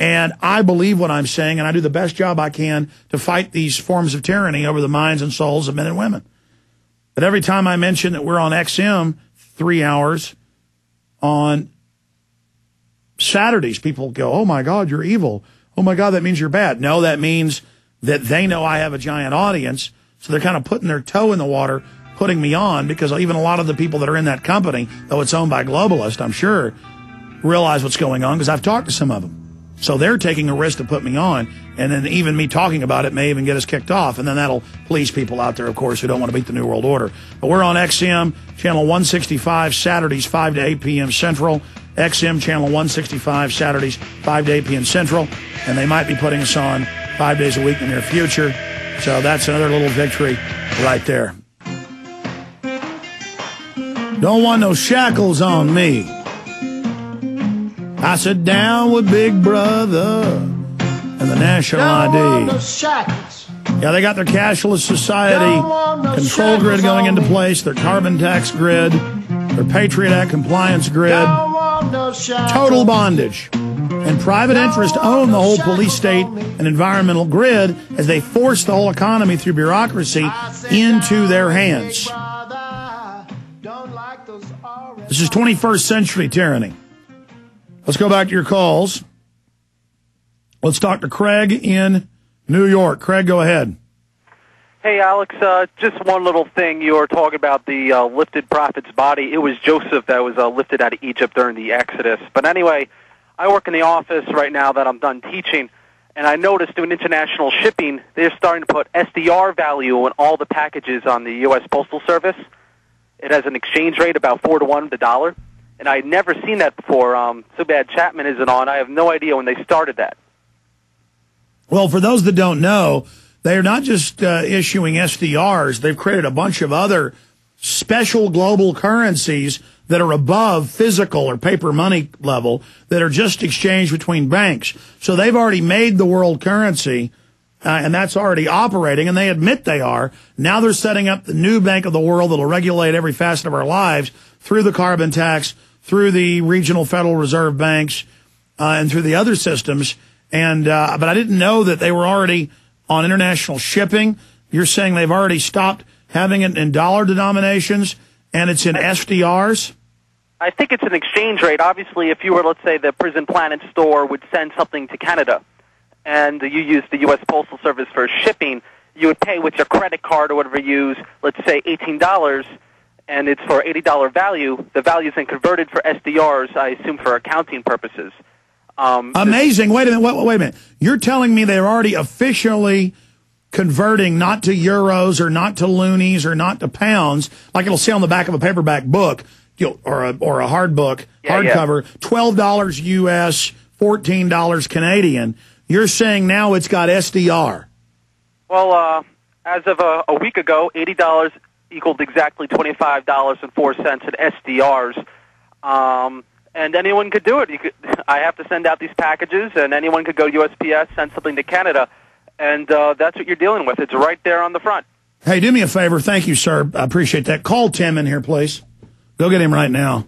And I believe what I'm saying, and I do the best job I can to fight these forms of tyranny over the minds and souls of men and women. But every time I mention that we're on XM 3 hours on Saturdays, people go, oh, my God, you're evil. Oh, my God, that means you're bad. No, that means that they know I have a giant audience, so they're kind of putting their toe in the water, putting me on, because even a lot of the people that are in that company, though it's owned by globalists, I'm sure, realize what's going on because I've talked to some of them. So they're taking a risk to put me on, and then even me talking about it may even get us kicked off, and then that'll please people out there, of course, who don't want to beat the New World Order. But we're on XM, channel 165, Saturdays, 5 to 8 p.m. Central. XM, channel 165, Saturdays, 5 to 8 p.m. Central. And they might be putting us on 5 days a week in the near future. So that's another little victory right there. Don't want no shackles on me. I sit down with Big Brother and the National ID. Yeah, they got their cashless society control grid going into place, their carbon tax grid, their Patriot Act compliance grid, total bondage. And private interests own the whole police state and environmental grid as they force the whole economy through bureaucracy into their hands. This is 21st century tyranny. Let's go back to your calls. Let's talk to Craig in New York. Craig, go ahead. Hey, Alex, just one little thing. You were talking about the lifted prophet's body. It was Joseph that was lifted out of Egypt during the Exodus. But anyway, I work in the office right now that I'm done teaching, and I noticed doing international shipping, they're starting to put SDR value on all the packages on the U.S. Postal Service. It has an exchange rate about 4 to 1 to the dollar. And I'd never seen that before. So bad Chapman isn't on. I have no idea when they started that. Well, for those that don't know, they are not just issuing SDRs. They've created a bunch of other special global currencies that are above physical or paper money level that are just exchanged between banks. So they've already made the world currency, and that's already operating, and they admit they are. Now they're setting up the new bank of the world that will regulate every facet of our lives through the carbon tax, through the regional Federal Reserve banks, and through the other systems. And but I didn't know that they were already on international shipping. You're saying they've already stopped having it in dollar denominations, and it's in SDRs? I think it's an exchange rate. Obviously, if you were, let's say, the Prison Planet store would send something to Canada, and you use the U.S. Postal Service for shipping, you would pay with your credit card or whatever you use, let's say $18, and it's for $80 value. The value is then converted for SDRs, I assume for accounting purposes. Amazing. Wait a minute. You're telling me they're already officially converting not to euros or not to loonies or not to pounds, like it'll say on the back of a paperback book, or a hard book, hardcover, $12 U.S., $14 Canadian. You're saying now it's got SDR. Well, as of a week ago, $80 equaled exactly $25.04 in SDRs. And anyone could do it. I have to send out these packages, and anyone could go to USPS, send something to Canada, and that's what you're dealing with. It's right there on the front. Hey, do me a favor. Thank you, sir. I appreciate that. Call Tim in here, please. Go get him right now.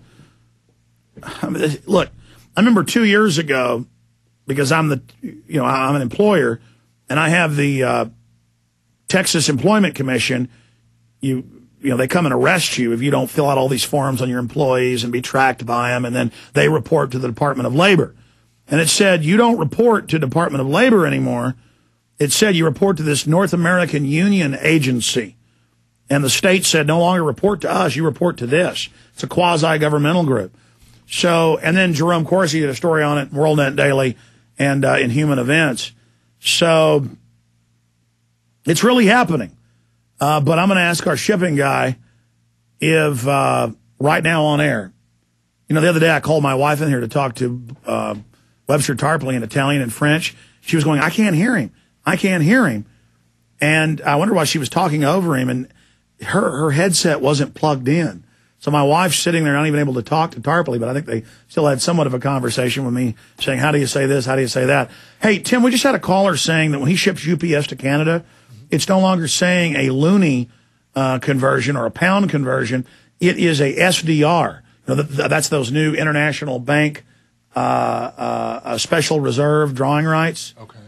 Look, I remember 2 years ago, because I'm an employer, and I have the Texas Employment Commission. They come and arrest you if you don't fill out all these forms on your employees and be tracked by them, and then they report to the Department of Labor. And it said you don't report to Department of Labor anymore. It said you report to this North American Union Agency. And the state said no longer report to us, you report to this. It's a quasi-governmental group. So, and then Jerome Corsi did a story on it in WorldNet Daily and in Human Events. So it's really happening. But I'm going to ask our shipping guy if right now on air. The other day I called my wife in here to talk to Webster Tarpley in Italian and French. She was going, I can't hear him. I can't hear him. And I wonder why she was talking over him, and her headset wasn't plugged in. So my wife's sitting there not even able to talk to Tarpley, but I think they still had somewhat of a conversation with me saying, how do you say this? How do you say that? Hey, Tim, we just had a caller saying that when he ships UPS to Canada, it's no longer saying a loonie conversion or a pound conversion. It is a SDR. That's those new international bank special reserve drawing rights. Okay.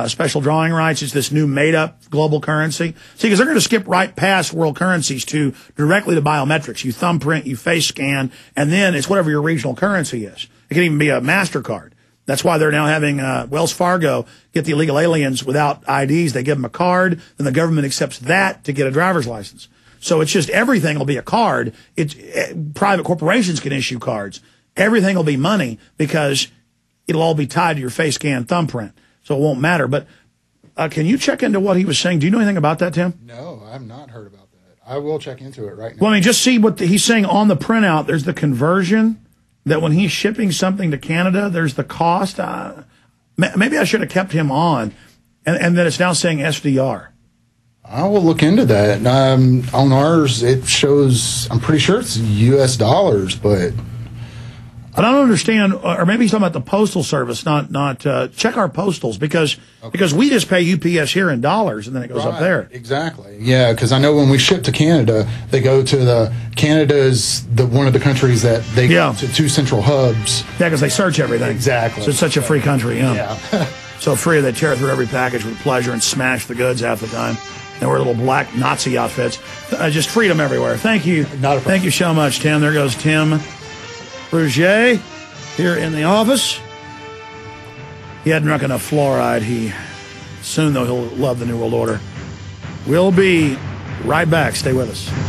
Special drawing rights is this new made-up global currency. See, because they're going to skip right past world currencies directly to biometrics. You thumbprint, you face scan, and then it's whatever your regional currency is. It can even be a MasterCard. That's why they're now having Wells Fargo get the illegal aliens without IDs. They give them a card, then the government accepts that to get a driver's license. So it's just everything will be a card. Private corporations can issue cards. Everything will be money because it'll all be tied to your face scan thumbprint. So it won't matter. But can you check into what he was saying? Do you know anything about that, Tim? No, I've not heard about that. I will check into it right now. Well, I mean, just see what he's saying on the printout. There's the conversion that when he's shipping something to Canada, there's the cost. Maybe I should have kept him on. And then it's now saying SDR. I will look into that. On ours, it shows, I'm pretty sure it's U.S. dollars, but I don't understand, or maybe he's talking about the postal service, not check our postals, because we just pay UPS here in dollars, and then it goes up there. Exactly. Yeah, because I know when we ship to Canada, they go to Canada's one of the countries that they go to two central hubs. Yeah, because they search everything. Exactly. So it's such a free country, yeah. So free, they tear through every package with pleasure and smash the goods half the time. And wear little black Nazi outfits. Just freedom everywhere. Thank you. Not a problem. Thank you so much, Tim. There goes Tim Rouget here in the office. He hadn't drunk enough fluoride. Soon, though, he'll love the New World Order. We'll be right back. Stay with us.